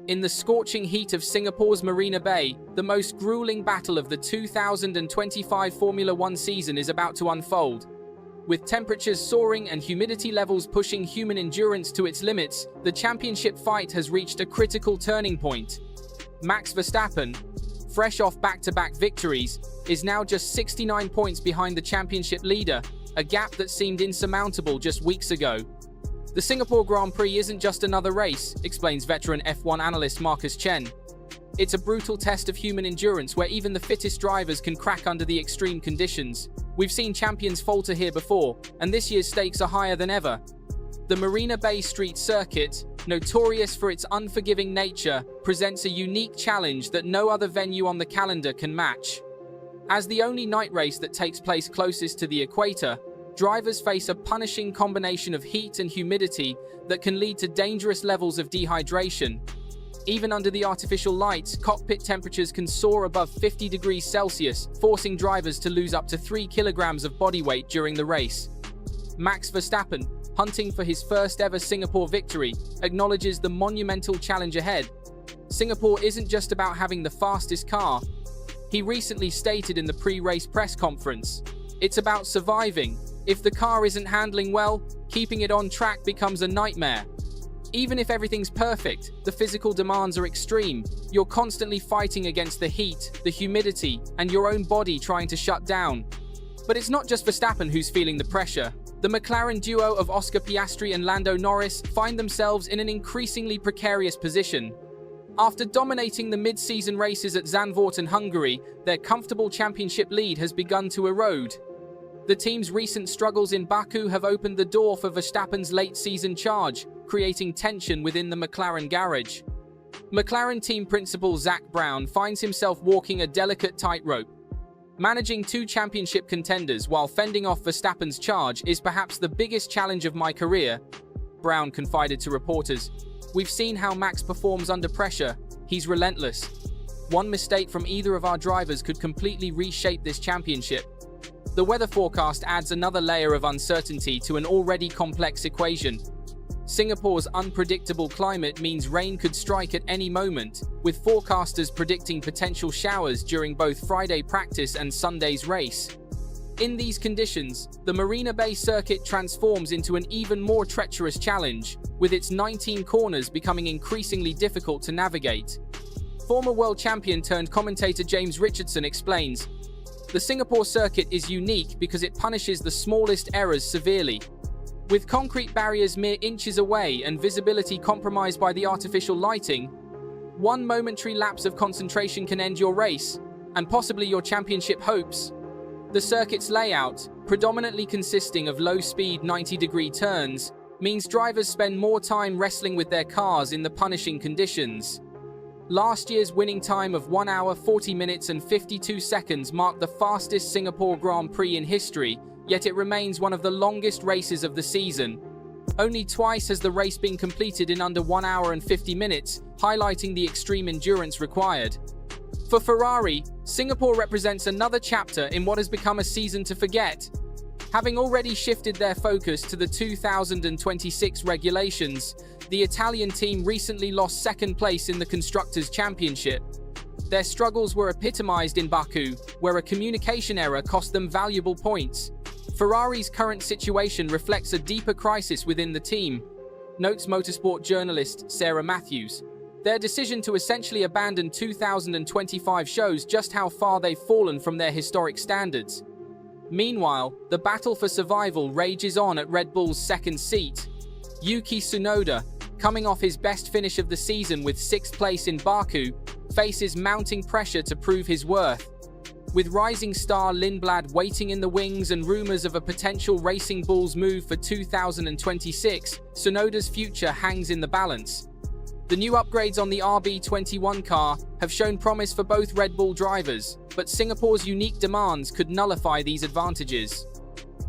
In the scorching heat of Singapore's Marina Bay, the most grueling battle of the 2025 Formula One season is about to unfold. With temperatures soaring and humidity levels pushing human endurance to its limits, the championship fight has reached a critical turning point. Max Verstappen, fresh off back-to-back victories, is now just 69 points behind the championship leader, a gap that seemed insurmountable just weeks ago. The Singapore Grand Prix isn't just another race, explains veteran F1 analyst Marcus Chen. It's a brutal test of human endurance where even the fittest drivers can crack under the extreme conditions. We've seen champions falter here before, and this year's stakes are higher than ever. The Marina Bay Street Circuit, notorious for its unforgiving nature, presents a unique challenge that no other venue on the calendar can match. As the only night race that takes place closest to the equator, drivers face a punishing combination of heat and humidity that can lead to dangerous levels of dehydration. Even under the artificial lights, cockpit temperatures can soar above 50 degrees Celsius, forcing drivers to lose up to 3 kilograms of body weight during the race. Max Verstappen, hunting for his first ever Singapore victory, acknowledges the monumental challenge ahead. Singapore isn't just about having the fastest car. He recently stated in the pre-race press conference, "It's about surviving. If the car isn't handling well, keeping it on track becomes a nightmare." Even if everything's perfect, the physical demands are extreme. You're constantly fighting against the heat, the humidity, and your own body trying to shut down. But it's not just Verstappen who's feeling the pressure. The McLaren duo of Oscar Piastri and Lando Norris find themselves in an increasingly precarious position. After dominating the mid-season races at Zandvoort and Hungary, their comfortable championship lead has begun to erode. The team's recent struggles in Baku have opened the door for Verstappen's late-season charge, creating tension within the McLaren garage. McLaren team principal Zak Brown finds himself walking a delicate tightrope. Managing two championship contenders while fending off Verstappen's charge is perhaps the biggest challenge of my career, Brown confided to reporters. "We've seen how Max performs under pressure. He's relentless. One mistake from either of our drivers could completely reshape this championship." The weather forecast adds another layer of uncertainty to an already complex equation. Singapore's unpredictable climate means rain could strike at any moment, with forecasters predicting potential showers during both Friday practice and Sunday's race. In these conditions, the Marina Bay circuit transforms into an even more treacherous challenge, with its 19 corners becoming increasingly difficult to navigate. Former world champion turned commentator James Richardson explains, "The Singapore circuit is unique because it punishes the smallest errors severely. With concrete barriers mere inches away and visibility compromised by the artificial lighting, one momentary lapse of concentration can end your race, and possibly your championship hopes." The circuit's layout, predominantly consisting of low-speed 90-degree turns, means drivers spend more time wrestling with their cars in the punishing conditions. Last year's winning time of 1 hour 40 minutes and 52 seconds marked the fastest Singapore Grand Prix in history, yet it remains one of the longest races of the season. Only twice has the race been completed in under 1 hour and 50 minutes, highlighting the extreme endurance required. For Ferrari, Singapore represents another chapter in what has become a season to forget. Having already shifted their focus to the 2026 regulations, the Italian team recently lost second place in the Constructors' Championship. Their struggles were epitomized in Baku, where a communication error cost them valuable points. Ferrari's current situation reflects a deeper crisis within the team, notes motorsport journalist Sarah Matthews. Their decision to essentially abandon 2025 shows just how far they've fallen from their historic standards. Meanwhile, the battle for survival rages on at Red Bull's second seat. Yuki Tsunoda, coming off his best finish of the season with 6th place in Baku, faces mounting pressure to prove his worth. With rising star Lindblad waiting in the wings and rumors of a potential Racing Bulls move for 2026, Tsunoda's future hangs in the balance. The new upgrades on the RB21 car have shown promise for both Red Bull drivers, but Singapore's unique demands could nullify these advantages.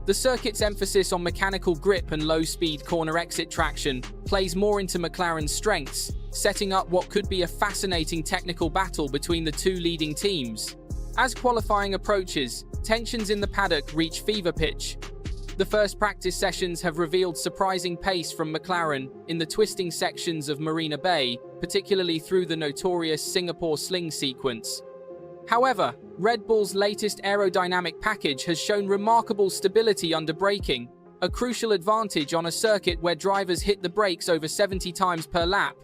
The circuit's emphasis on mechanical grip and low-speed corner exit traction plays more into McLaren's strengths, setting up what could be a fascinating technical battle between the two leading teams. As qualifying approaches, tensions in the paddock reach fever pitch. The first practice sessions have revealed surprising pace from McLaren in the twisting sections of Marina Bay, particularly through the notorious Singapore sling sequence. However, Red Bull's latest aerodynamic package has shown remarkable stability under braking, a crucial advantage on a circuit where drivers hit the brakes over 70 times per lap.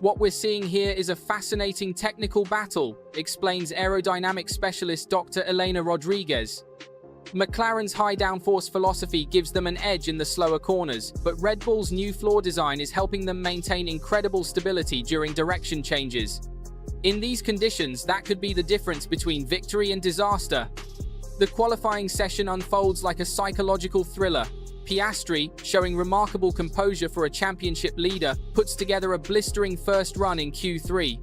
What we're seeing here is a fascinating technical battle, explains aerodynamic specialist Dr. Elena Rodriguez. McLaren's high downforce philosophy gives them an edge in the slower corners, but Red Bull's new floor design is helping them maintain incredible stability during direction changes. In these conditions, that could be the difference between victory and disaster. The qualifying session unfolds like a psychological thriller. Piastri, showing remarkable composure for a championship leader, puts together a blistering first run in Q3.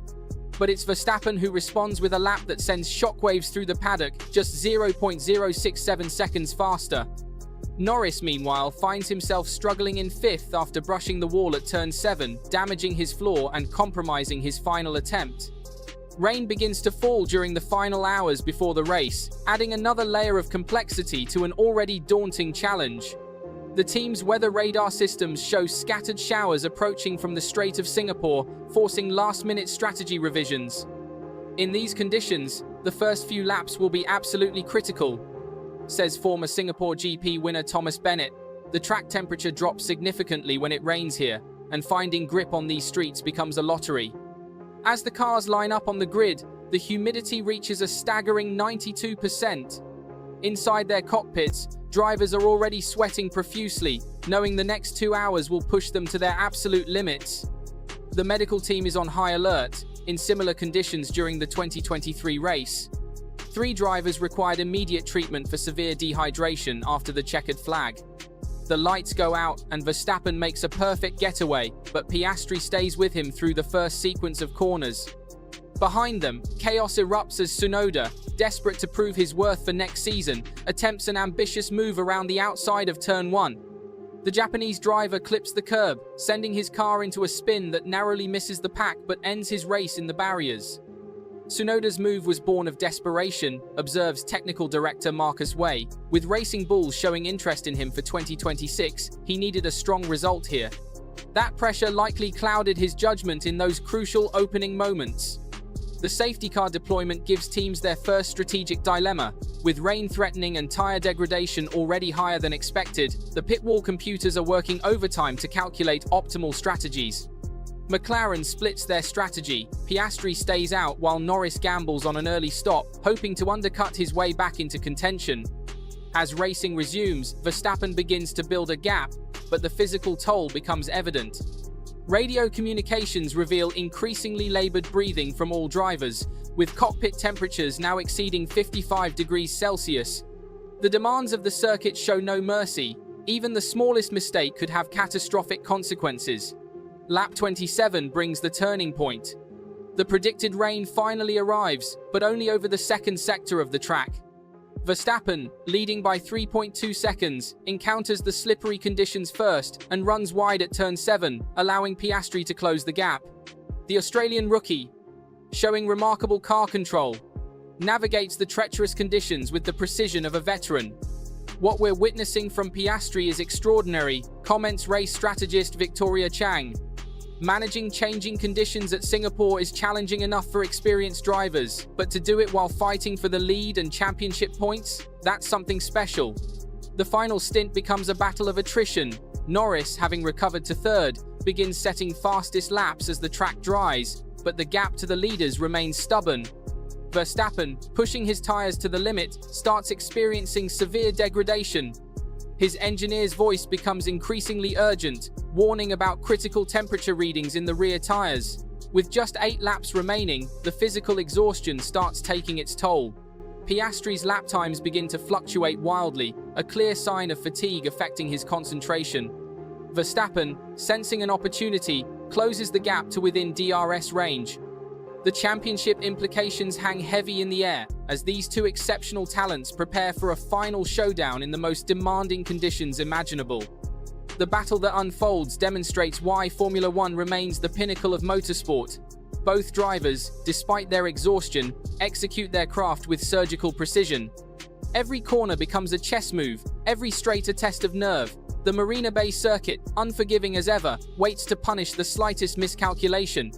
But it's Verstappen who responds with a lap that sends shockwaves through the paddock, just 0.067 seconds faster. Norris, meanwhile, finds himself struggling in fifth after brushing the wall at turn 7, damaging his floor and compromising his final attempt. Rain begins to fall during the final hours before the race, adding another layer of complexity to an already daunting challenge. The team's weather radar systems show scattered showers approaching from the Strait of Singapore, forcing last-minute strategy revisions. In these conditions, the first few laps will be absolutely critical, says former Singapore GP winner Thomas Bennett. The track temperature drops significantly when it rains here, and finding grip on these streets becomes a lottery. As the cars line up on the grid, the humidity reaches a staggering 92%. Inside their cockpits, drivers are already sweating profusely, knowing the next 2 hours will push them to their absolute limits. The medical team is on high alert, in similar conditions during the 2023 race. 3 drivers required immediate treatment for severe dehydration after the checkered flag. The lights go out and Verstappen makes a perfect getaway, but Piastri stays with him through the first sequence of corners. Behind them, chaos erupts as Tsunoda, desperate to prove his worth for next season, attempts an ambitious move around the outside of turn 1. The Japanese driver clips the curb, sending his car into a spin that narrowly misses the pack but ends his race in the barriers. Tsunoda's move was born of desperation, observes technical director Marcus Chen. With Racing Bulls showing interest in him for 2026, he needed a strong result here. That pressure likely clouded his judgment in those crucial opening moments. The safety car deployment gives teams their first strategic dilemma. With rain threatening and tire degradation already higher than expected, the pit wall computers are working overtime to calculate optimal strategies. McLaren splits their strategy. Piastri stays out while Norris gambles on an early stop, hoping to undercut his way back into contention. As racing resumes, Verstappen begins to build a gap, but the physical toll becomes evident. Radio communications reveal increasingly labored breathing from all drivers, with cockpit temperatures now exceeding 55 degrees Celsius. The demands of the circuit show no mercy. Even the smallest mistake could have catastrophic consequences. Lap 27 brings the turning point. The predicted rain finally arrives, but only over the second sector of the track. Verstappen, leading by 3.2 seconds, encounters the slippery conditions first and runs wide at turn 7, allowing Piastri to close the gap. The Australian rookie, showing remarkable car control, navigates the treacherous conditions with the precision of a veteran. What we're witnessing from Piastri is extraordinary, comments race strategist Victoria Chang. Managing changing conditions at Singapore is challenging enough for experienced drivers, but to do it while fighting for the lead and championship points, that's something special. The final stint becomes a battle of attrition. Norris, having recovered to third, begins setting fastest laps as the track dries, but the gap to the leaders remains stubborn. Verstappen, pushing his tires to the limit, starts experiencing severe degradation. His engineer's voice becomes increasingly urgent, warning about critical temperature readings in the rear tires. With just 8 laps remaining, the physical exhaustion starts taking its toll. Piastri's lap times begin to fluctuate wildly, a clear sign of fatigue affecting his concentration. Verstappen, sensing an opportunity, closes the gap to within DRS range. The championship implications hang heavy in the air, as these two exceptional talents prepare for a final showdown in the most demanding conditions imaginable. The battle that unfolds demonstrates why Formula One remains the pinnacle of motorsport. Both drivers, despite their exhaustion, execute their craft with surgical precision. Every corner becomes a chess move, every straight a test of nerve. The Marina Bay circuit, unforgiving as ever, waits to punish the slightest miscalculation.